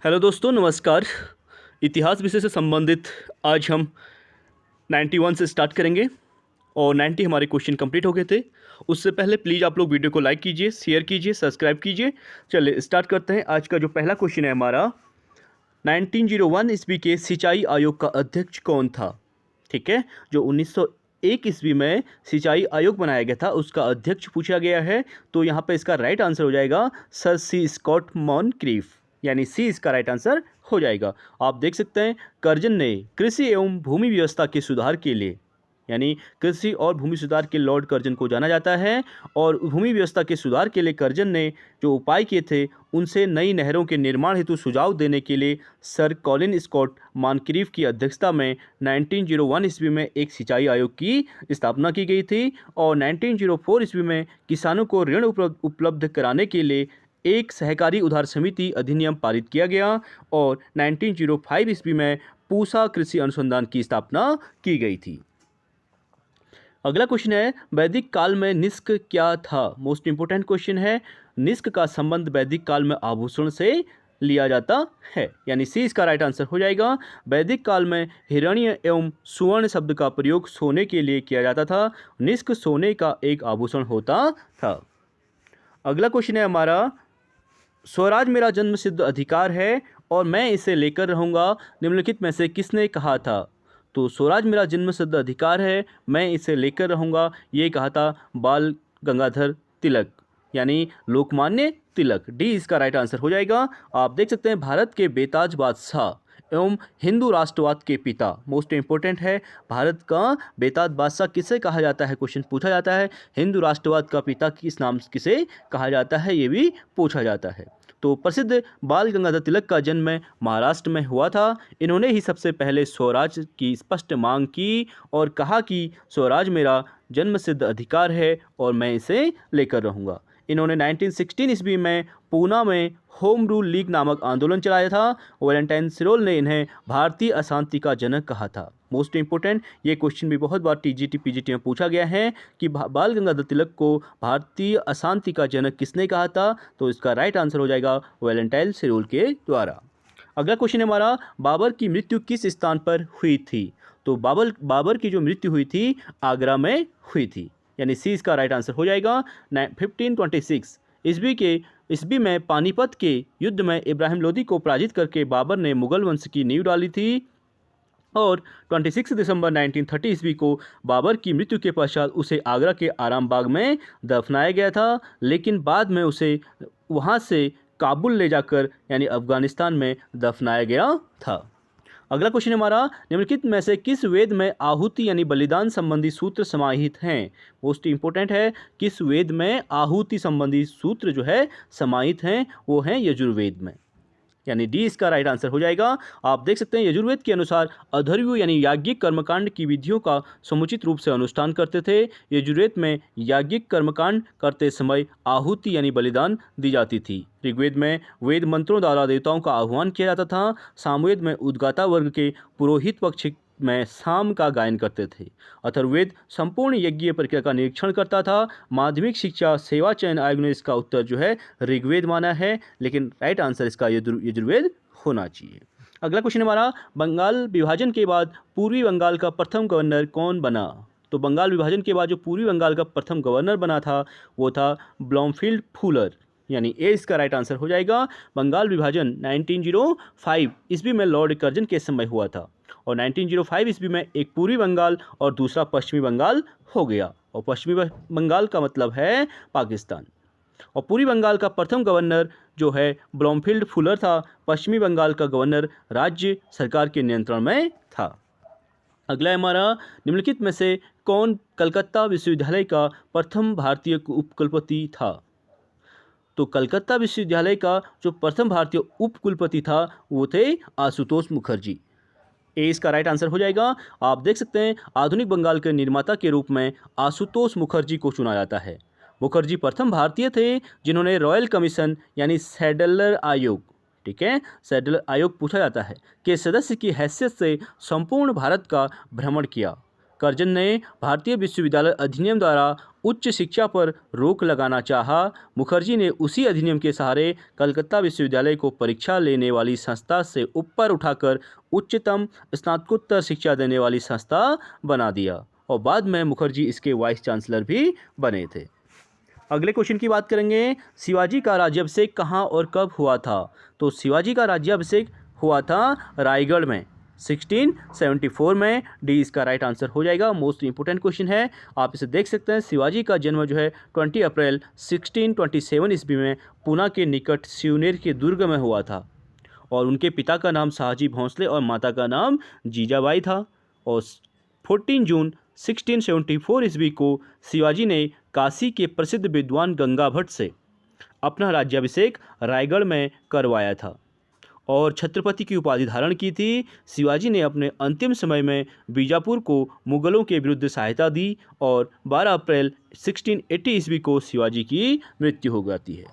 Hello दोस्तों, नमस्कार। इतिहास विषय से संबंधित आज हम 91 से स्टार्ट करेंगे और 90 हमारे क्वेश्चन कंप्लीट हो गए थे। उससे पहले प्लीज़ आप लोग वीडियो को लाइक कीजिए, शेयर कीजिए, सब्सक्राइब कीजिए। चलिए स्टार्ट करते हैं। आज का जो पहला क्वेश्चन है हमारा, 1901 ईस्वी के सिंचाई आयोग का अध्यक्ष कौन था? ठीक है, जो 1901 ईस्वी में सिंचाई आयोग बनाया गया था उसका अध्यक्ष पूछा गया है। तो यहाँ पे इसका राइट आंसर हो जाएगा सर सी स्कॉट मॉनक्रीफ, यानी सी इसका राइट आंसर हो जाएगा। आप देख सकते हैं कर्जन ने कृषि एवं भूमि व्यवस्था के सुधार के लिए, यानी कृषि और भूमि सुधार के लॉर्ड कर्जन को जाना जाता है। और भूमि व्यवस्था के सुधार के लिए कर्जन ने जो उपाय किए थे उनसे नई नहरों के निर्माण हेतु सुझाव देने के लिए सर कॉलिन स्कॉट मॉनक्रीफ की अध्यक्षता में 1901 ईस्वी में एक सिंचाई आयोग की स्थापना की गई थी। और 1904 ईस्वी में किसानों को ऋण उपलब्ध कराने के लिए एक सहकारी उधार समिति अधिनियम पारित किया गया। और 1905 ईस्वी में पूसा कृषि अनुसंधान की स्थापना की गई थी। अगला क्वेश्चन है, वैदिक काल में निष्क क्या था? मोस्ट इंपोर्टेंट क्वेश्चन है। निष्क का संबंध वैदिक काल में आभूषण से लिया जाता है, यानी सी इसका राइट आंसर हो जाएगा। वैदिक काल में हिरण्य एवं सुवर्ण शब्द का प्रयोग सोने के लिए किया जाता था। निष्क सोने का एक आभूषण होता था। अगला क्वेश्चन है हमारा, स्वराज मेरा जन्म सिद्ध अधिकार है और मैं इसे लेकर रहूँगा, निम्नलिखित में से किसने कहा था? तो स्वराज मेरा जन्म सिद्ध अधिकार है, मैं इसे लेकर रहूँगा, ये कहा था बाल गंगाधर तिलक, यानी लोकमान्य तिलक। डी इसका राइट आंसर हो जाएगा। आप देख सकते हैं भारत के बेताज बादशाह एवं हिंदू राष्ट्रवाद के पिता, मोस्ट इंपोर्टेंट है, भारत का बेताज बादशाह किसे कहा जाता है? क्वेश्चन पूछा जाता है। हिंदू राष्ट्रवाद का पिता किस नाम किसे कहा जाता है, ये भी पूछा जाता है। तो प्रसिद्ध बाल गंगाधर तिलक का जन्म महाराष्ट्र में हुआ था। इन्होंने ही सबसे पहले स्वराज की स्पष्ट मांग की और कहा कि स्वराज मेरा जन्म सिद्ध अधिकार है और मैं इसे लेकर रहूँगा। इन्होंने 1916 ईस्वी में पूना में होम रूल लीग नामक आंदोलन चलाया था। वैलेंटाइन सिरोल ने इन्हें भारतीय अशांति का जनक कहा था। मोस्ट इंपोर्टेंट, ये क्वेश्चन भी बहुत बार टीजीटी पीजीटी में पूछा गया है कि बाल गंगाधर तिलक को भारतीय अशांति का जनक किसने कहा था? तो इसका राइट आंसर हो जाएगा वैलेंटाइन सिरोल के द्वारा। अगला क्वेश्चन है हमारा, बाबर की मृत्यु किस स्थान पर हुई थी? तो बाबर की जो मृत्यु हुई थी आगरा में हुई थी, यानी सी इसका राइट आंसर हो जाएगा। 1526 ईस्वी में पानीपत के युद्ध में इब्राहिम लोदी को पराजित करके बाबर ने मुगल वंश की नींव डाली थी। और 26 दिसंबर 1930 ईस्वी को बाबर की मृत्यु के पश्चात उसे आगरा के आराम बाग में दफनाया गया था, लेकिन बाद में उसे वहां से काबुल ले जाकर यानी अफगानिस्तान में दफनाया गया था। अगला क्वेश्चन हमारा, निम्नलिखित में से किस वेद में आहुति यानी बलिदान संबंधी सूत्र समाहित हैं? मोस्ट इंपोर्टेंट है, किस वेद में आहुति संबंधी सूत्र जो है समाहित हैं? वो हैं यजुर्वेद में, यानी डी इसका राइट आंसर हो जाएगा। आप देख सकते हैं यजुर्वेद के अनुसार अधर्व्यु यानी याज्ञिक कर्मकांड की विधियों का समुचित रूप से अनुष्ठान करते थे। यजुर्वेद में याज्ञिक कर्मकांड करते समय आहुति यानी बलिदान दी जाती थी। ऋग्वेद में वेद मंत्रों द्वारा देवताओं का आह्वान किया जाता था। सामवेद में उद्गाता वर्ग के पुरोहित पक्ष में साम का गायन करते थे। अथर्ववेद संपूर्ण यज्ञीय प्रक्रिया का निरीक्षण करता था। माध्यमिक शिक्षा सेवा चयन आयोग ने इसका उत्तर जो है ऋग्वेद माना है, लेकिन राइट आंसर इसका यजुर्वेद होना चाहिए। अगला क्वेश्चन हमारा, बंगाल विभाजन के बाद पूर्वी बंगाल का प्रथम गवर्नर कौन बना? तो बंगाल विभाजन के बाद जो पूर्वी बंगाल का प्रथम गवर्नर बना था वो था ब्लॉमफील्ड फूलर, यानी ए इसका राइट आंसर हो जाएगा। बंगाल विभाजन 1905 ईस्वी में लॉर्ड कर्जन के समय हुआ था और 1905 ईस्वी में एक पूर्वी बंगाल और दूसरा पश्चिमी बंगाल हो गया, और पश्चिमी बंगाल का मतलब है पाकिस्तान। और पूर्वी बंगाल का प्रथम गवर्नर जो है ब्लॉमफील्ड फुलर था। पश्चिमी बंगाल का गवर्नर राज्य सरकार के नियंत्रण में था। अगला हमारा, निम्नलिखित में से कौन कलकत्ता विश्वविद्यालय का प्रथम भारतीय उपकुलपति था? तो कलकत्ता विश्वविद्यालय का जो प्रथम भारतीय उपकुलपति था वो थे आशुतोष मुखर्जी। ए इसका राइट आंसर हो जाएगा। आप देख सकते हैं आधुनिक बंगाल के निर्माता के रूप में आशुतोष मुखर्जी को चुना जाता है। मुखर्जी प्रथम भारतीय थे जिन्होंने रॉयल कमीशन यानी सैडलर आयोग, ठीक है, सैडलर आयोग पूछा जाता है, के सदस्य की हैसियत से संपूर्ण भारत का भ्रमण किया। करजन ने भारतीय विश्वविद्यालय अधिनियम द्वारा उच्च शिक्षा पर रोक लगाना चाहा। मुखर्जी ने उसी अधिनियम के सहारे कलकत्ता विश्वविद्यालय को परीक्षा लेने वाली संस्था से ऊपर उठाकर उच्चतम स्नातकोत्तर शिक्षा देने वाली संस्था बना दिया और बाद में मुखर्जी इसके वाइस चांसलर भी बने थे। अगले क्वेश्चन की बात करेंगे, शिवाजी का राज्याभिषेक कहाँ और कब हुआ था? तो शिवाजी का राज्याभिषेक हुआ था रायगढ़ में 1674 में। डी इसका राइट आंसर हो जाएगा। मोस्ट इंपोर्टेंट क्वेश्चन है, आप इसे देख सकते हैं। शिवाजी का जन्म जो है 20 अप्रैल 1627 ईस्वी में पूना के निकट शिवनेर के दुर्ग में हुआ था और उनके पिता का नाम शाहजी भोंसले और माता का नाम जीजाबाई था। और 14 जून 1674 ईस्वी को शिवाजी ने काशी के प्रसिद्ध विद्वान गंगा भट्ट से अपना राज्याभिषेक रायगढ़ में करवाया था और छत्रपति की उपाधि धारण की थी। शिवाजी ने अपने अंतिम समय में बीजापुर को मुगलों के विरुद्ध सहायता दी और 12 अप्रैल 1680 ईस्वी को शिवाजी की मृत्यु हो जाती है।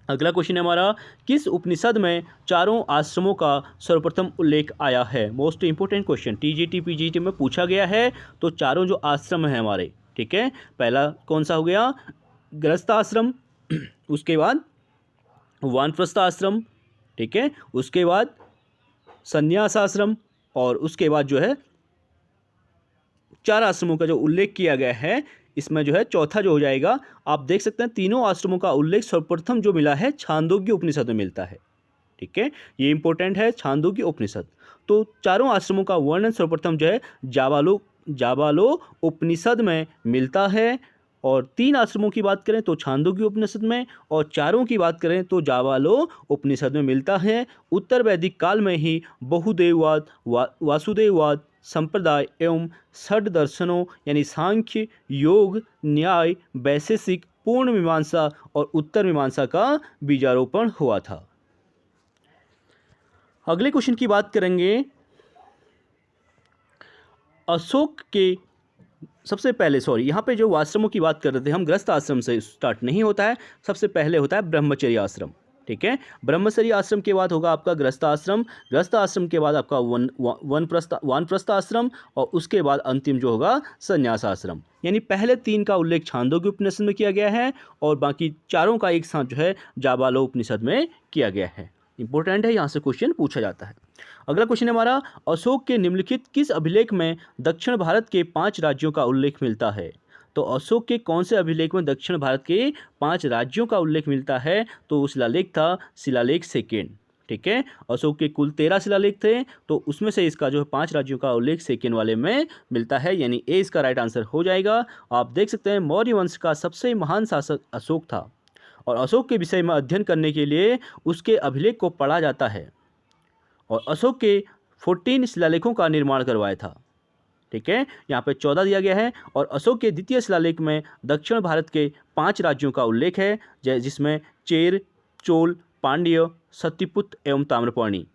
अगला क्वेश्चन है हमारा, किस उपनिषद में चारों आश्रमों का सर्वप्रथम उल्लेख आया है? Most important question, TGT PGT में पूछा गया है। तो चारों जो आश्रम हैं हमारे, ठीक है, पहला कौन सा हो गया? गृहस्थ आश्रम, उसके बाद वानप्रस्थ आश्रम, ठीक है, उसके बाद संन्यास आश्रम और उसके बाद जो है चार आश्रमों का जो उल्लेख किया गया है, इसमें जो है चौथा जो हो जाएगा, आप देख सकते हैं तीनों आश्रमों का उल्लेख सर्वप्रथम जो मिला है छांदोग्य उपनिषद में मिलता है। ठीक है, ये इंपॉर्टेंट है, छांदोग्य उपनिषद। तो चारों आश्रमों का वर्णन सर्वप्रथम जो है जाबालो उपनिषद में मिलता है। और तीन आश्रमों की बात करें तो छांदोग्य उपनिषद में और चारों की बात करें तो जाबालो उपनिषद में मिलता है। उत्तर वैदिक काल में ही बहुदेववाद, वासुदेववाद संप्रदाय एवं षड दर्शनों यानी सांख्य, योग, न्याय, वैशेषिक, पूर्ण मीमांसा और उत्तर मीमांसा का बीजारोपण हुआ था। अगले क्वेश्चन की बात करेंगे, अशोक के सबसे पहले, यहाँ पे जो आश्रमों की बात कर रहे थे हम, गृहस्थ आश्रम से स्टार्ट नहीं होता है, सबसे पहले होता है ब्रह्मचर्य आश्रम। ठीक है, ब्रह्मचर्य आश्रम के बाद होगा आपका गृहस्थ आश्रम, गृहस्थ आश्रम के बाद आपका वानप्रस्थ आश्रम और उसके बाद अंतिम जो होगा संन्यास आश्रम। यानी पहले तीन का उल्लेख छांदोग्य उपनिषद में किया गया है और बाकी चारों का एक साथ जो है जाबालो उपनिषद में किया गया है। इंपॉर्टेंट है, यहाँ से क्वेश्चन पूछा जाता है। अगला क्वेश्चन है हमारा, अशोक के निम्नलिखित किस अभिलेख में दक्षिण भारत के 5 राज्यों का उल्लेख मिलता है? तो अशोक के कौन से अभिलेख में दक्षिण भारत के 5 राज्यों का उल्लेख मिलता है? तो वो शिलालेख था शिलालेख सेकेंड। ठीक है, अशोक के कुल 13 शिलालेख थे, तो उसमें से इसका जो है 5 राज्यों का उल्लेख सेकेंड वाले में मिलता है, यानी ए इसका राइट आंसर हो जाएगा। आप देख सकते हैं मौर्य वंश का सबसे महान शासक अशोक था और अशोक के विषय में अध्ययन करने के लिए उसके अभिलेख को पढ़ा जाता है और अशोक के 14 शिलालेखों का निर्माण करवाया था। ठीक है, यहाँ पे 14 दिया गया है और अशोक के द्वितीय शिलालेख में दक्षिण भारत के 5 राज्यों का उल्लेख है, जिसमें चेर, चोल, पांड्य, सत्यपुत एवं ताम्रपर्णी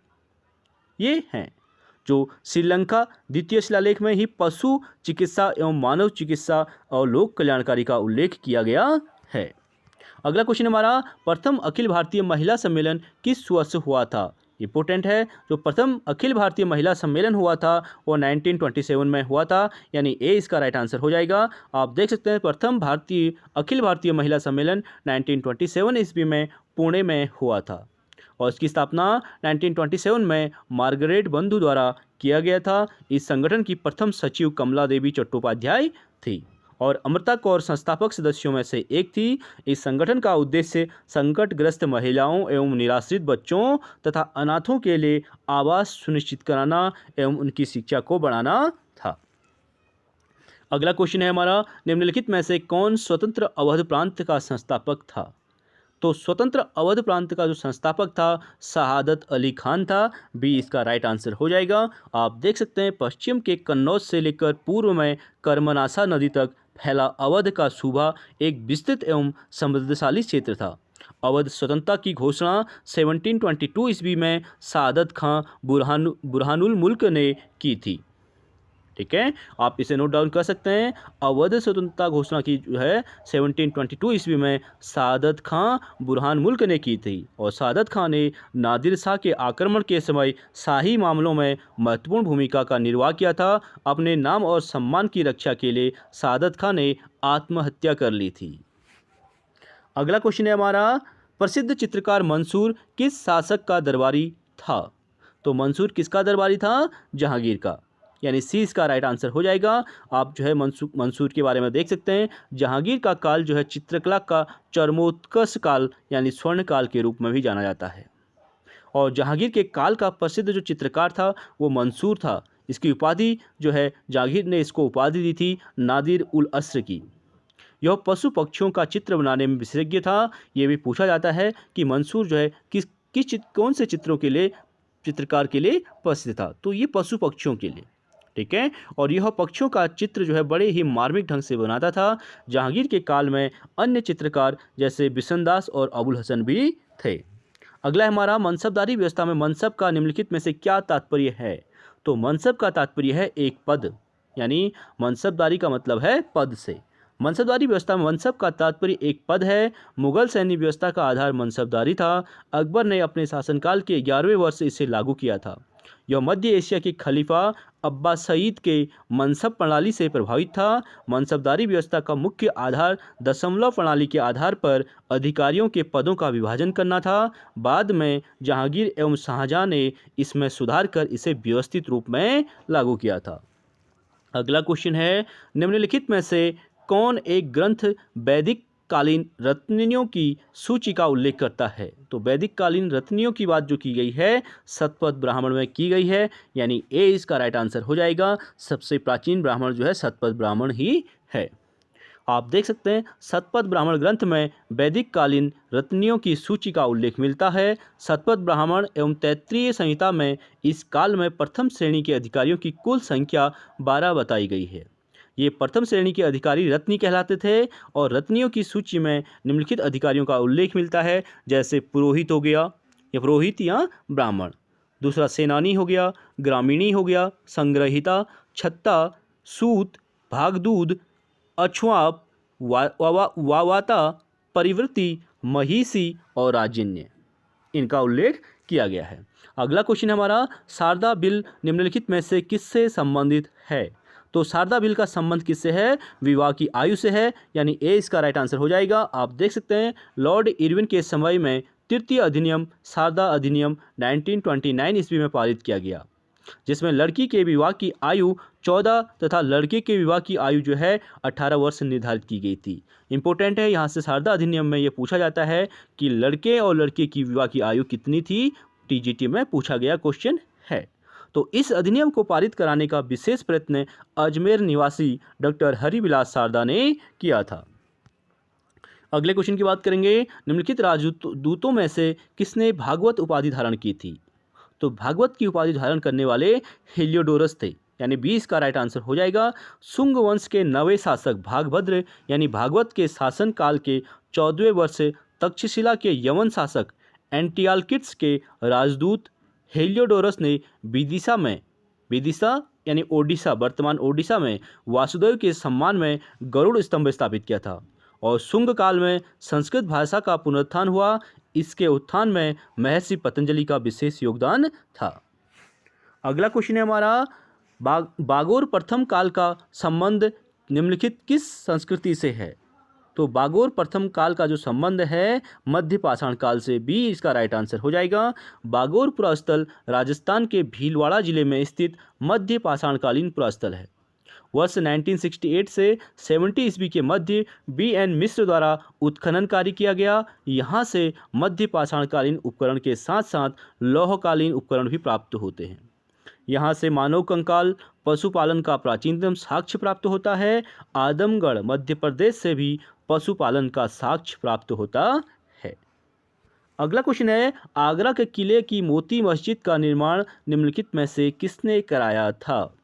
ये हैं। जो श्रीलंका द्वितीय शिलालेख में ही पशु चिकित्सा एवं मानव चिकित्सा और लोक कल्याणकारी का उल्लेख किया गया है। अगला क्वेश्चन हमारा, प्रथम अखिल भारतीय महिला सम्मेलन किस वर्ष हुआ था? इंपॉर्टेंट है, जो प्रथम अखिल भारतीय महिला सम्मेलन हुआ था वो 1927 में हुआ था, यानी ए इसका राइट आंसर हो जाएगा। आप देख सकते हैं प्रथम अखिल भारतीय महिला सम्मेलन 1927 ईस्वी में पुणे में हुआ था और इसकी स्थापना 1927 में मार्गरेट बंधु द्वारा किया गया था। इस संगठन की प्रथम सचिव कमला देवी चट्टोपाध्याय थी और अमृता कौर संस्थापक सदस्यों में से एक थी। इस संगठन का उद्देश्य संकटग्रस्त महिलाओं एवं निराश्रित बच्चों तथा अनाथों के लिए आवास सुनिश्चित कराना एवं उनकी शिक्षा को बढ़ाना था। अगला क्वेश्चन है हमारा, निम्नलिखित में से कौन स्वतंत्र अवध प्रांत का संस्थापक था? तो स्वतंत्र अवध प्रांत का जो संस्थापक था शहादत अली खान था। बी इसका राइट आंसर हो जाएगा। आप देख सकते हैं पश्चिम के कन्नौज से लेकर पूर्व में कर्मनासा नदी तक फैला अवध का सूबा एक विस्तृत एवं समृद्धशाली क्षेत्र था। अवध स्वतंत्रता की घोषणा 1722 ईस्वी में सादत खां बुरहानुल मुल्क ने की थी। ठीक है, आप इसे नोट डाउन कर सकते हैं। अवध स्वतंत्रता घोषणा की जो है 1722 ईस्वी में सादत खां बुरहान मुल्क ने की थी, और सादत खां ने नादिर शाह के आक्रमण के समय शाही मामलों में महत्वपूर्ण भूमिका का निर्वाह किया था। अपने नाम और सम्मान की रक्षा के लिए सादत खां ने आत्महत्या कर ली थी। अगला क्वेश्चन है हमारा, प्रसिद्ध चित्रकार मंसूर किस शासक का दरबारी था? तो मंसूर किसका दरबारी था? जहांगीर का, यानी सी इसका राइट आंसर हो जाएगा। आप जो है मंसूर के बारे में देख सकते हैं। जहांगीर का काल जो है चित्रकला का चरमोत्कर्ष काल यानी स्वर्ण काल के रूप में भी जाना जाता है, और जहांगीर के काल का प्रसिद्ध जो चित्रकार था वो मंसूर था। इसकी उपाधि जो है जहांगीर ने इसको उपाधि दी थी नादिर उल अस्र की। यह पशु पक्षियों का चित्र बनाने में विशेषज्ञ था। ये भी पूछा जाता है कि मंसूर जो है कौन से चित्रों के लिए, चित्रकार के लिए प्रसिद्ध था? तो ये पशु पक्षियों के लिए, ठीक है। और यह पक्षियों का चित्र जो है बड़े ही मार्मिक ढंग से बनाता था। जहांगीर के काल में अन्य चित्रकार जैसे बिशनदास और अबुल हसन भी थे। अगला है हमारा, मनसबदारी व्यवस्था में मनसब का निम्नलिखित में से क्या तात्पर्य है? तो मनसब का तात्पर्य है एक पद, यानी मनसबदारी का मतलब है पद से। मनसबदारी व्यवस्था में मनसब का तात्पर्य एक पद है। मुगल सैन्य व्यवस्था का आधार मनसबदारी था। अकबर ने अपने शासनकाल के 11वें वर्ष इसे लागू किया था। यह मध्य एशिया के खलीफा अब्बास सईद के मनसब प्रणाली से प्रभावित था। मनसबदारी व्यवस्था का मुख्य आधार दशमलव प्रणाली के आधार पर अधिकारियों के पदों का विभाजन करना था। बाद में जहांगीर एवं शाहजहां ने इसमें सुधार कर इसे व्यवस्थित रूप में लागू किया था। अगला क्वेश्चन है, निम्नलिखित में से कौन एक ग्रंथ वैदिक कालीन रत्नियों की सूची का उल्लेख करता है? तो वैदिक कालीन रत्नियों की बात जो की गई है शतपथ ब्राह्मण में की गई है, यानी ए इसका राइट आंसर हो जाएगा। सबसे प्राचीन ब्राह्मण जो है शतपथ ब्राह्मण ही है। आप देख सकते हैं शतपथ ब्राह्मण ग्रंथ में वैदिक कालीन रत्नियों की सूची का उल्लेख मिलता है। शतपथ ब्राह्मण एवं तैत्तिरीय संहिता में इस काल में प्रथम श्रेणी के अधिकारियों की कुल संख्या 12 बताई गई है। ये प्रथम श्रेणी के अधिकारी रत्नी कहलाते थे, और रत्नियों की सूची में निम्नलिखित अधिकारियों का उल्लेख मिलता है, जैसे पुरोहित हो गया, या पुरोहित या ब्राह्मण। दूसरा सेनानी हो गया, ग्रामीणी हो गया, संग्रहिता, छत्ता, सूत, भागदूद, अछुआप, वावाता, परिवृत्ति, महिषी और राजिन्य, इनका उल्लेख किया गया है। अगला क्वेश्चन हमारा, शारदा बिल निम्नलिखित में से किससे संबंधित है? तो शारदा बिल का संबंध किससे है? विवाह की आयु से है, यानी ए इसका राइट आंसर हो जाएगा। आप देख सकते हैं लॉर्ड इरविन के समय में तृतीय अधिनियम शारदा अधिनियम 1929 ईस्वी में पारित किया गया, जिसमें लड़की के विवाह की आयु 14 तथा लड़के के विवाह की आयु जो है 18 वर्ष निर्धारित की गई थी। इंपॉर्टेंट है, यहाँ से शारदा अधिनियम में ये पूछा जाता है कि लड़के और लड़के की विवाह की आयु कितनी थी। टीजीटी में पूछा गया क्वेश्चन है। तो इस अधिनियम को पारित कराने का विशेष प्रयत्न अजमेर निवासी डॉक्टर हरिविलास शारदा ने किया था। अगले क्वेश्चन की बात करेंगे, निम्नलिखित राजदूतों में से किसने भागवत उपाधि धारण की थी? तो भागवत की उपाधि धारण करने वाले हेलियोडोरस थे, यानी 20 का राइट आंसर हो जाएगा। शुंग वंश के 9वें शासक भागभद्र यानी भागवत के शासन काल के 14वें वर्ष तक्षशिला के यवन शासक एंटियालकिड्स के राजदूत हेलियोडोरस ने विदिशा यानी ओडिशा, वर्तमान ओडिशा में वासुदेव के सम्मान में गरुड़ स्तंभ स्थापित किया था, और शुंग काल में संस्कृत भाषा का पुनरुत्थान हुआ। इसके उत्थान में महर्षि पतंजलि का विशेष योगदान था। अगला क्वेश्चन है हमारा, बागोर प्रथम काल का संबंध निम्नलिखित किस संस्कृति से है? तो बागोर प्रथम काल का जो संबंध है मध्य पाषाण काल से, बी इसका राइट आंसर हो जाएगा। बागोर पुरास्थल राजस्थान के भीलवाड़ा जिले में स्थित मध्य पाषाणकालीन पुरास्थल है। वर्ष 1968 से 70 ईस्वी के मध्य बी.एन. मिश्र द्वारा उत्खनन कार्य किया गया। यहाँ से मध्य पाषाणकालीन उपकरण के साथ साथ लौहकालीन उपकरण भी प्राप्त होते हैं। यहाँ से मानव कंकाल, पशुपालन का प्राचीनतम साक्ष्य प्राप्त होता है। आदमगढ़ मध्य प्रदेश से भी पशुपालन का साक्ष्य प्राप्त होता है। अगला क्वेश्चन है, आगरा के किले की मोती मस्जिद का निर्माण निम्नलिखित में से किसने कराया था?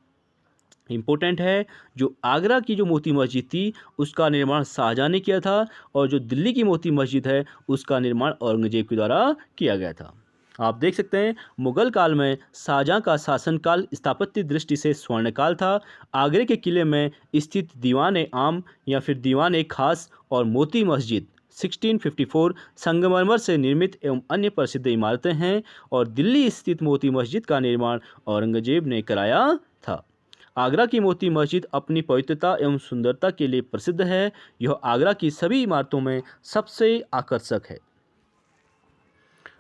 इम्पोर्टेंट है, जो आगरा की जो मोती मस्जिद थी उसका निर्माण शाहजहां ने किया था, और जो दिल्ली की मोती मस्जिद है उसका निर्माण औरंगजेब के द्वारा किया गया था। आप देख सकते हैं मुगल काल में शाहजहां का शासनकाल स्थापत्य दृष्टि से स्वर्णकाल था। आगरे के किले में स्थित दीवान आम या फिर दीवान खास और मोती मस्जिद 1654 संगमरमर से निर्मित एवं अन्य प्रसिद्ध इमारतें हैं। और दिल्ली स्थित मोती मस्जिद का निर्माण औरंगजेब ने कराया था। आगरा की मोती मस्जिद अपनी पवित्रता एवं सुंदरता के लिए प्रसिद्ध है। यह आगरा की सभी इमारतों में सबसे आकर्षक है।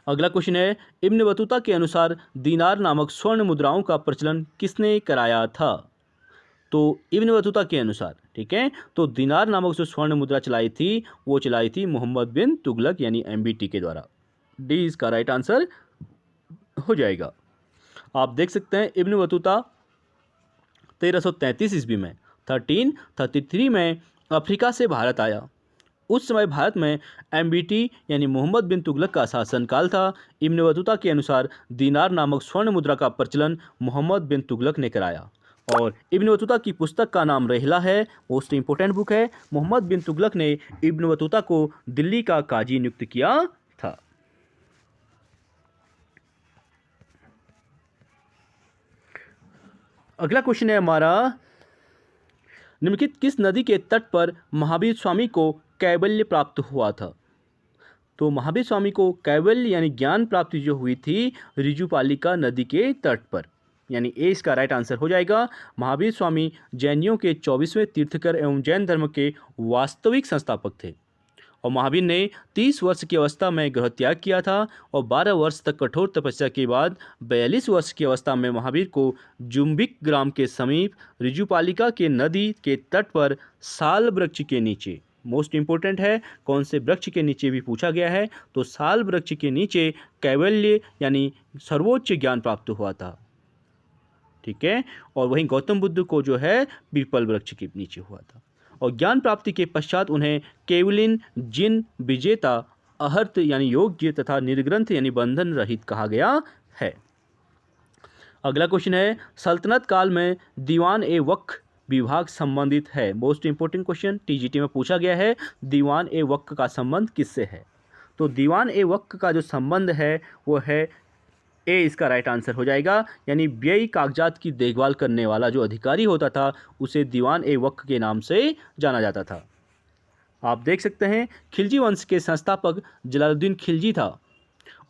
अगला क्वेश्चन है, इब्न बतूता के अनुसार दीनार नामक स्वर्ण मुद्राओं का प्रचलन किसने कराया था? तो इब्न बतूता के अनुसार, ठीक है, तो दीनार नामक जो स्वर्ण मुद्रा चलाई थी वो चलाई थी मोहम्मद बिन तुगलक यानी एमबीटी के द्वारा। डी इसका राइट आंसर हो जाएगा। आप देख सकते हैं इब्न बतूता 1333 ईस्वी में 1333 में अफ्रीका से भारत आया। उस समय भारत में एमबीटी यानी मोहम्मद बिन तुगलक का शासनकाल था। इब्न बतूता के अनुसार दीनार नामक स्वर्ण मुद्रा का प्रचलन मोहम्मद बिन तुगलक ने कराया। और इब्न बतूता की पुस्तक का नाम रहिला है, मोस्ट इंपोर्टेंट बुक है। मोहम्मद बिन तुगलक ने इब्न बतूता को दिल्ली का काजी नियुक्त किया था। अगला क्वेश्चन है हमारा, निम्नलिखित किस नदी के तट पर महावीर स्वामी को कैवल्य प्राप्त हुआ था? तो महावीर स्वामी को कैवल्य यानी ज्ञान प्राप्ति जो हुई थी ऋजुपालिका नदी के तट पर, यानी ए इसका राइट आंसर हो जाएगा। महावीर स्वामी जैनियों के 24वें तीर्थकर एवं जैन धर्म के वास्तविक संस्थापक थे। और महावीर ने 30 वर्ष की अवस्था में गृह त्याग किया था और 12 वर्ष तक कठोर तपस्या के बाद 42 वर्ष की अवस्था में महावीर को जुम्बिक ग्राम के समीप ऋजुपालिका के नदी के तट पर साल वृक्ष के नीचे, मोस्ट इंपोर्टेंट है, कौन से वृक्ष के नीचे भी पूछा गया है, तो साल वृक्ष के नीचे कैवल्य यानी सर्वोच्च ज्ञान प्राप्त हुआ था। ठीक है, और वहीं गौतम बुद्ध को जो है पीपल वृक्ष के नीचे हुआ था। और ज्ञान प्राप्ति के पश्चात उन्हें केवलिन जिन विजेता अहर्त यानी योग्य तथा निर्ग्रंथ यानी बंधन रहित कहा गया है। अगला क्वेश्चन है, सल्तनत काल में दीवान ए वक्फ विभाग संबंधित है। मोस्ट इंपोर्टेंट क्वेश्चन टीजीटी में पूछा गया है, दीवान ए वक्फ का संबंध किससे है? तो दीवान ए वक्फ का जो संबंध है वो है ए इसका राइट आंसर हो जाएगा, यानी व्ययी कागजात की देखभाल करने वाला जो अधिकारी होता था उसे दीवान ए वक्फ के नाम से जाना जाता था। आप देख सकते हैं खिलजी वंश के संस्थापक जलालुद्दीन खिलजी था।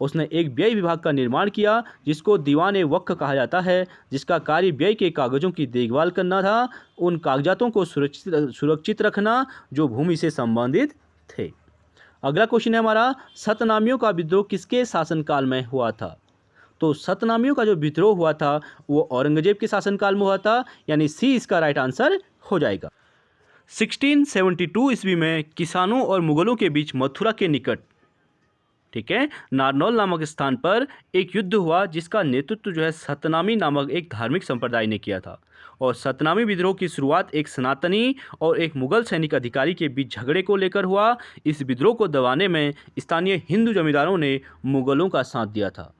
उसने एक व्यय विभाग का निर्माण किया जिसको दीवान ए वक्फ कहा जाता है, जिसका कार्य व्यय के कागजों की देखभाल करना था, उन कागजातों को सुरक्षित रखना जो भूमि से संबंधित थे। अगला क्वेश्चन है हमारा, सतनामियों का विद्रोह किसके शासनकाल में हुआ था? तो सतनामियों का जो विद्रोह हुआ था वो औरंगजेब के शासनकाल में हुआ था, यानी सी इसका राइट आंसर हो जाएगा। 1672 ईस्वी में किसानों और मुगलों के बीच मथुरा के निकट, ठीक है, नारनौल नामक स्थान पर एक युद्ध हुआ जिसका नेतृत्व जो है सतनामी नामक एक धार्मिक संप्रदाय ने किया था। और सतनामी विद्रोह की शुरुआत एक सनातनी और एक मुगल सैनिक अधिकारी के बीच झगड़े को लेकर हुआ। इस विद्रोह को दबाने में स्थानीय हिंदू जमींदारों ने मुगलों का साथ दिया था।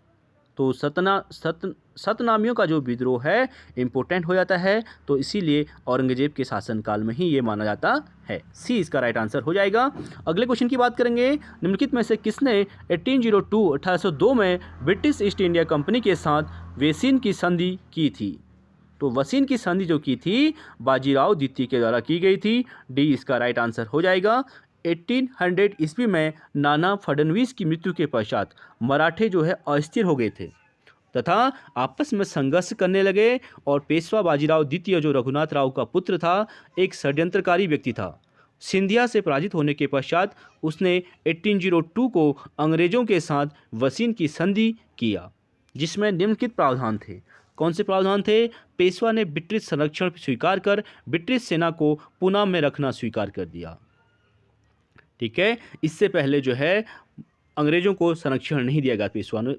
तो सतनामियों का जो विद्रोह है इम्पोर्टेंट हो जाता है, तो इसीलिए औरंगजेब के शासनकाल में ही ये माना जाता है। सी इसका राइट आंसर हो जाएगा। अगले क्वेश्चन की बात करेंगे, निम्नलिखित में से किसने 1802 में ब्रिटिश ईस्ट इंडिया कंपनी के साथ वेसिन की संधि की थी? तो वसीन की संधि जो की थी बाजीराव द्वितीय के द्वारा की गई थी। डी इसका राइट आंसर हो जाएगा। 1800 ईस्वी में नाना फडणवीस की मृत्यु के पश्चात मराठे जो है अस्थिर हो गए थे तथा आपस में संघर्ष करने लगे। और पेशवा बाजीराव द्वितीय जो रघुनाथ राव का पुत्र था, एक षड्यंत्रकारी व्यक्ति था। सिंधिया से पराजित होने के पश्चात उसने 1802 को अंग्रेजों के साथ वसीन की संधि किया, जिसमें निम्नलिखित प्रावधान थे। कौन से प्रावधान थे? पेशवा ने ब्रिटिश संरक्षण स्वीकार कर ब्रिटिश सेना को पूना में रखना स्वीकार कर दिया। ठीक है, इससे पहले जो है अंग्रेजों को संरक्षण नहीं दिया गया।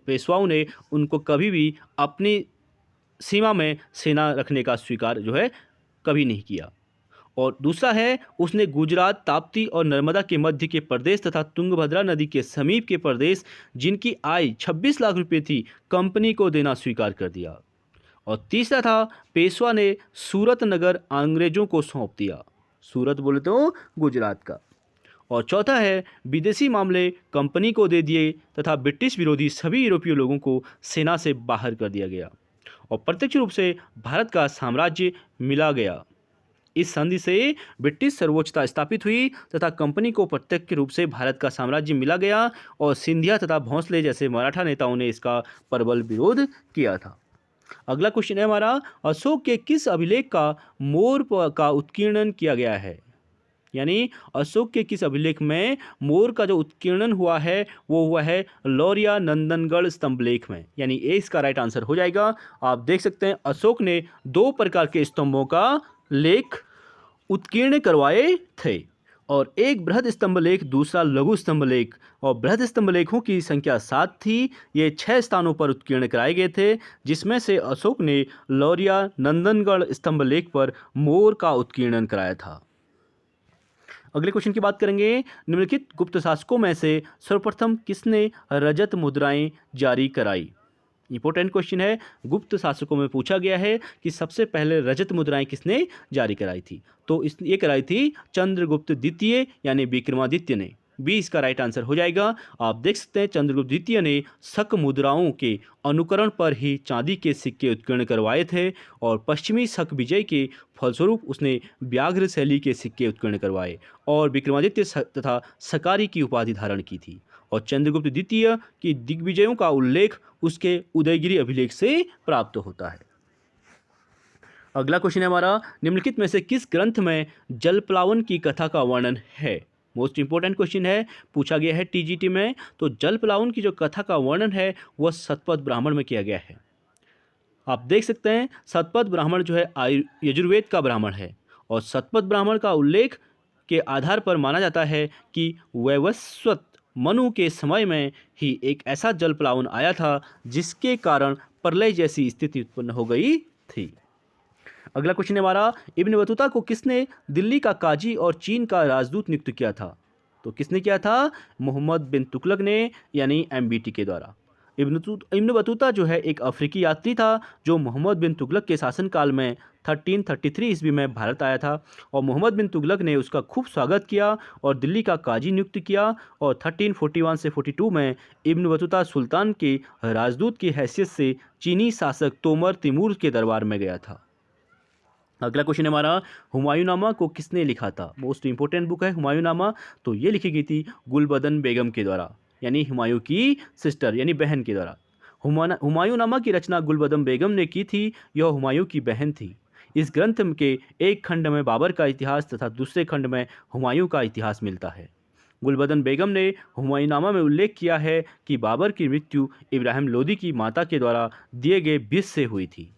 पेशवाओं ने उनको कभी भी अपनी सीमा में सेना रखने का स्वीकार जो है कभी नहीं किया। और दूसरा है, उसने गुजरात, ताप्ती और नर्मदा के मध्य के प्रदेश तथा तुंगभद्रा नदी के समीप के प्रदेश जिनकी आय 26 लाख रुपये थी कंपनी को देना स्वीकार कर दिया। और तीसरा था, पेशवा ने सूरत नगर अंग्रेजों को सौंप दिया। सूरत बोले तो गुजरात का। और चौथा है विदेशी मामले कंपनी को दे दिए तथा ब्रिटिश विरोधी सभी यूरोपीय लोगों को सेना से बाहर कर दिया गया और प्रत्यक्ष रूप से भारत का साम्राज्य मिला गया। इस संधि से ब्रिटिश सर्वोच्चता स्थापित हुई तथा कंपनी को प्रत्यक्ष रूप से भारत का साम्राज्य मिला गया और सिंधिया तथा भोंसले जैसे मराठा नेताओं ने इसका प्रबल विरोध किया था। अगला क्वेश्चन है हमारा, अशोक के किस अभिलेख का का उत्कीर्णन किया गया है? यानी अशोक के किस अभिलेख में मोर का जो उत्कीर्णन हुआ है वो हुआ है लौरिया नंदनगढ़ स्तंभलेख में, यानी ए इसका राइट आंसर हो जाएगा। आप देख सकते हैं अशोक ने 2 प्रकार के स्तंभों का लेख उत्कीर्ण करवाए थे और एक बृहद स्तंभलेख, दूसरा लघु स्तंभलेख। और बृहद स्तंभलेखों की संख्या 7 थी। ये 6 स्थानों पर उत्कीर्ण कराए गए थे, जिसमें से अशोक ने लौरिया नंदनगढ़ स्तंभलेख पर मोर का उत्कीर्णन कराया था। अगले क्वेश्चन की बात करेंगे, निम्नलिखित गुप्त शासकों में से सर्वप्रथम किसने रजत मुद्राएं जारी कराई? इंपॉर्टेंट क्वेश्चन है, गुप्त शासकों में पूछा गया है कि सबसे पहले रजत मुद्राएं किसने जारी कराई थी? तो ये कराई थी चंद्रगुप्त द्वितीय यानी विक्रमादित्य ने। बी इसका राइट आंसर हो जाएगा। आप देख सकते हैं चंद्रगुप्त द्वितीय ने शक मुद्राओं के अनुकरण पर ही चांदी के सिक्के उत्कीर्ण करवाए थे और पश्चिमी शक विजय के फलस्वरूप उसने व्याघ्र शैली के सिक्के उत्कीर्ण करवाए और विक्रमादित्य तथा सकारी की उपाधि धारण की थी। और चंद्रगुप्त द्वितीय की दिग्विजयों का उल्लेख उसके उदयगिरी अभिलेख से प्राप्त होता है। अगला क्वेश्चन है हमारा, निम्नलिखित में से किस ग्रंथ में जलप्लावन की कथा का वर्णन है? मोस्ट इंपॉर्टेंट क्वेश्चन है, पूछा गया है टीजीटी में। तो जलप्लावन की जो कथा का वर्णन है वह शतपथ ब्राह्मण में किया गया है। आप देख सकते हैं शतपथ ब्राह्मण जो है यजुर्वेद का ब्राह्मण है और शतपथ ब्राह्मण का उल्लेख के आधार पर माना जाता है कि वैवस्वत मनु के समय में ही एक ऐसा जलप्लावन आया था जिसके कारण प्रलय जैसी स्थिति उत्पन्न हो गई थी। अगला क्वेश्चन है हमारा, इब्न बतूता को किसने दिल्ली का काजी और चीन का राजदूत नियुक्त किया था? तो किसने किया था? मोहम्मद बिन तुगलक ने, यानी MBT के द्वारा। इब्न बतूता जो है एक अफ्रीकी यात्री था जो मोहम्मद बिन तुगलक के शासनकाल में 1333 ईस्वी में भारत आया था और मोहम्मद बिन तुगलक ने उसका खूब स्वागत किया और दिल्ली का काजी नियुक्त किया और 1341 से 42 में इब्न बतूता सुल्तान के राजदूत की हैसियत से चीनी शासक तोमर तिमूर के दरबार में गया था। अगला क्वेश्चन है हमारा, हुमायूंनामा को किसने लिखा था? मोस्ट इंपोर्टेंट बुक है हुमायूंनामा। तो ये लिखी गई थी गुलबदन बेगम के द्वारा, यानी हुमायूं की सिस्टर यानी बहन के द्वारा। हुमायूंनामा की रचना गुलबदन बेगम ने की थी। यह हुमायूं की बहन थी। इस ग्रंथ के एक खंड में बाबर का इतिहास तथा दूसरे खंड में हुमायूं का इतिहास मिलता है। गुलबदन बेगम ने हुमायूंनामा में उल्लेख किया है कि बाबर की मृत्यु इब्राहिम लोदी की माता के द्वारा दिए गए विष से हुई थी।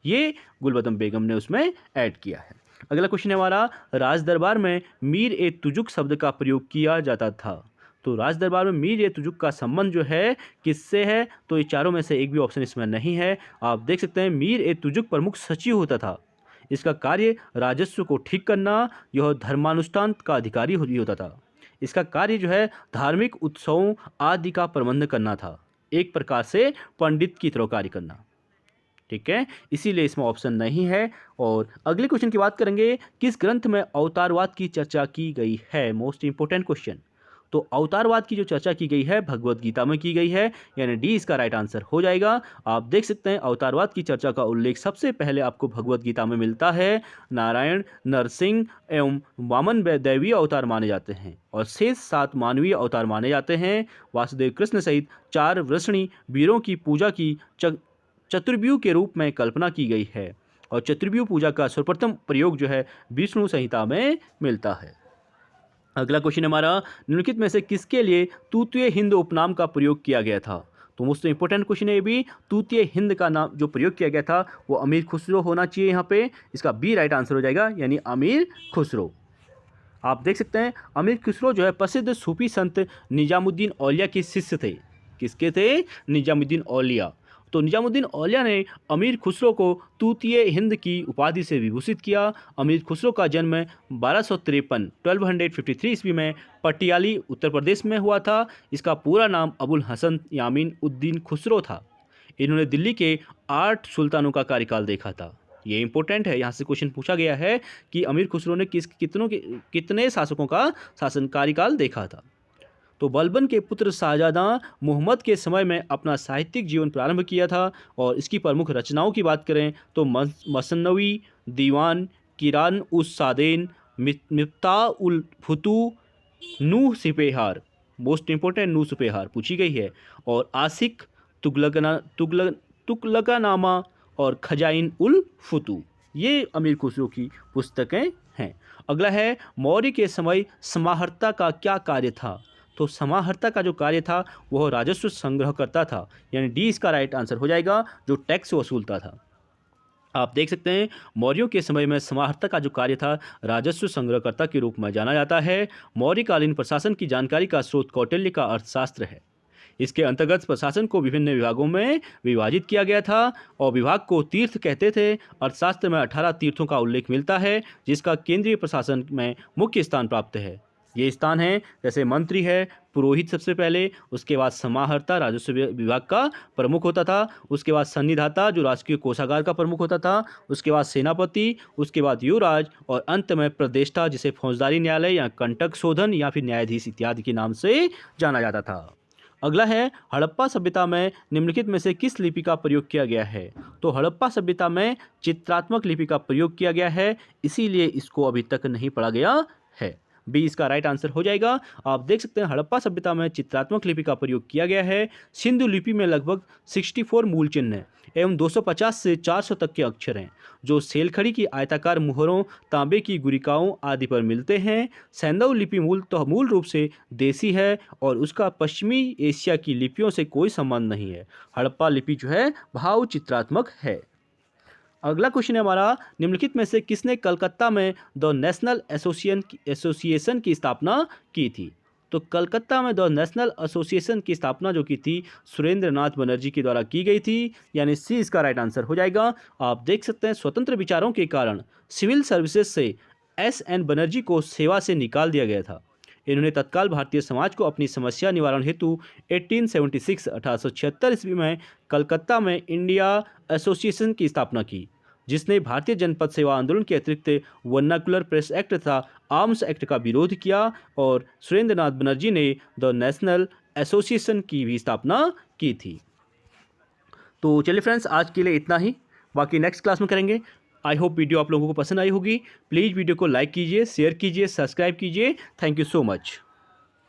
ये गुलबदन बेगम ने उसमें ऐड किया है। अगला क्वेश्चन है हमारा, राज दरबार में मीर ए तुजुक शब्द का प्रयोग किया जाता था। तो राज दरबार में मीर ए तुजुक का संबंध जो है किससे है? तो ये चारों में से एक भी ऑप्शन इसमें नहीं है। आप देख सकते हैं मीर ए तुजुक प्रमुख सचिव होता था। इसका कार्य राजस्व को ठीक करना, यह धर्मानुष्ठान का अधिकारी होता था। इसका कार्य जो है धार्मिक उत्सवों आदि का प्रबंध करना था, एक प्रकार से पंडित की तरह कार्य करना। ठीक है, इसीलिए इसमें ऑप्शन नहीं है। और अगले क्वेश्चन की बात करेंगे, किस ग्रंथ में अवतारवाद की चर्चा की गई है? Most important question. तो अवतारवाद की जो चर्चा की गई है भगवत गीता में की गई है, यानी डी इसका राइट आंसर हो जाएगा। आप देख सकते हैं अवतारवाद की चर्चा का उल्लेख सबसे पहले आपको भगवत गीता में मिलता है। नारायण, नरसिंह एवं वामन दैवीय अवतार माने जाते हैं और शेष 7 मानवीय अवतार माने जाते हैं। वासुदेव कृष्ण सहित 4 वृषणी वीरों की पूजा की चतुर्व्यूह के रूप में कल्पना की गई है और चतुर्व्यूह पूजा का सर्वप्रथम प्रयोग जो है विष्णु संहिता में मिलता है। अगला क्वेश्चन हमारा, निम्नलिखित में से किसके लिए तूतीय हिंद उपनाम का प्रयोग किया गया था? तो मोस्ट इंपोर्टेंट क्वेश्चन है ये भी। तूतीय हिंद का नाम जो प्रयोग किया गया था वो अमीर खुसरो होना चाहिए यहाँ पे। इसका बी राइट आंसर हो जाएगा, यानी अमीर खुसरो। आप देख सकते हैं अमीर खुसरो जो है प्रसिद्ध सूफी संत निजामुद्दीन औलिया के शिष्य थे। किसके थे? निजामुद्दीन औलिया। तो निजामुद्दीन औलिया ने अमीर खुसरो को तूतीय हिंद की उपाधि से विभूषित किया। अमीर खुसरो का जन्म 1253 ईस्वी में पटियाली उत्तर प्रदेश में हुआ था। इसका पूरा नाम अबुल हसन यामीन उद्दीन खुसरो था। इन्होंने दिल्ली के 8 सुल्तानों का कार्यकाल देखा था। ये इंपॉर्टेंट है, यहाँ से क्वेश्चन पूछा गया है कि अमीर खुसरो ने कितने शासकों का शासन कार्यकाल देखा था। तो बलबन के पुत्र शाहजहां मोहम्मद के समय में अपना साहित्यिक जीवन प्रारंभ किया था। और इसकी प्रमुख रचनाओं की बात करें तो मसनवी, दीवान, किरान उस सादेन, मिफ्ता उल फुतू, नूह सिपेहार, मोस्ट इंपॉर्टेंट नूह सिपेहार पूछी गई है, और आशिक, तुगलकानामा और खजाइन उल फुतू, ये अमीर खुसरो की पुस्तकें हैं। अगला है, मौर्य के समय समाहर्ता का क्या कार्य था। तो समाहर्ता का जो कार्य था वह राजस्व संग्रह करता था, यानी डी इसका राइट आंसर हो जाएगा, जो टैक्स वसूलता था। आप देख सकते हैं मौर्यों के समय में समाहर्ता का जो कार्य था राजस्व संग्रहकर्ता के रूप में जाना जाता है। मौर्यकालीन प्रशासन की जानकारी का स्रोत कौटिल्य का अर्थशास्त्र है। इसके अंतर्गत प्रशासन को विभिन्न विभागों में विभाजित किया गया था और विभाग को तीर्थ कहते थे। अर्थशास्त्र में 18 तीर्थों का उल्लेख मिलता है, जिसका केंद्रीय प्रशासन में मुख्य स्थान प्राप्त है। ये स्थान है जैसे मंत्री है, पुरोहित सबसे पहले, उसके बाद समाहर्ता राजस्व विभाग का प्रमुख होता था, उसके बाद सन्निधाता जो राजकीय कोषागार का प्रमुख होता था, उसके बाद सेनापति, उसके बाद युवराज और अंत में प्रदेष्टा जिसे फौजदारी न्यायालय या कंटक शोधन या फिर न्यायाधीश इत्यादि के नाम से जाना जाता था। अगला है, हड़प्पा सभ्यता में निम्नलिखित में से किस लिपि का प्रयोग किया गया है। तो हड़प्पा सभ्यता में चित्रात्मक लिपि का प्रयोग किया गया है, इसीलिए इसको अभी तक नहीं पढ़ा गया है। बी इसका राइट आंसर हो जाएगा। आप देख सकते हैं हड़प्पा सभ्यता में चित्रात्मक लिपि का प्रयोग किया गया है। सिंधु लिपि में लगभग 64 मूल चिन्ह हैं एवं 250 से 400 तक के अक्षर हैं, जो सेलखड़ी की आयताकार मुहरों, तांबे की गुरिकाओं आदि पर मिलते हैं। सैंधव लिपि मूल रूप से देसी है और उसका पश्चिमी एशिया की लिपियों से कोई संबंध नहीं है। हड़प्पा लिपि जो है भाव चित्रात्मक है। अगला क्वेश्चन है हमारा, निम्नलिखित में से किसने कलकत्ता में द नेशनल एसोसिएशन की स्थापना की थी। तो कलकत्ता में द नेशनल एसोसिएशन की स्थापना जो की थी सुरेंद्र नाथ बनर्जी के द्वारा की गई थी, यानी सी इसका राइट आंसर हो जाएगा। आप देख सकते हैं स्वतंत्र विचारों के कारण सिविल सर्विसेज से एस.एन. बनर्जी को सेवा से निकाल दिया गया था। इन्होंने तत्काल भारतीय समाज को अपनी समस्या निवारण हेतु 1876 ईस्वी में कलकत्ता में इंडिया एसोसिएशन की स्थापना की, जिसने भारतीय जनपद सेवा आंदोलन के अतिरिक्त वर्नाकुलर प्रेस एक्ट तथा आर्म्स एक्ट का विरोध किया। और सुरेंद्र नाथ बनर्जी ने द नेशनल एसोसिएशन की भी स्थापना की थी। तो चलिए फ्रेंड्स, आज के लिए इतना ही, बाकी नेक्स्ट क्लास में करेंगे। आई होप वीडियो आप लोगों को पसंद आई होगी। प्लीज़ वीडियो को लाइक कीजिए, शेयर कीजिए, सब्सक्राइब कीजिए। Thank you so much.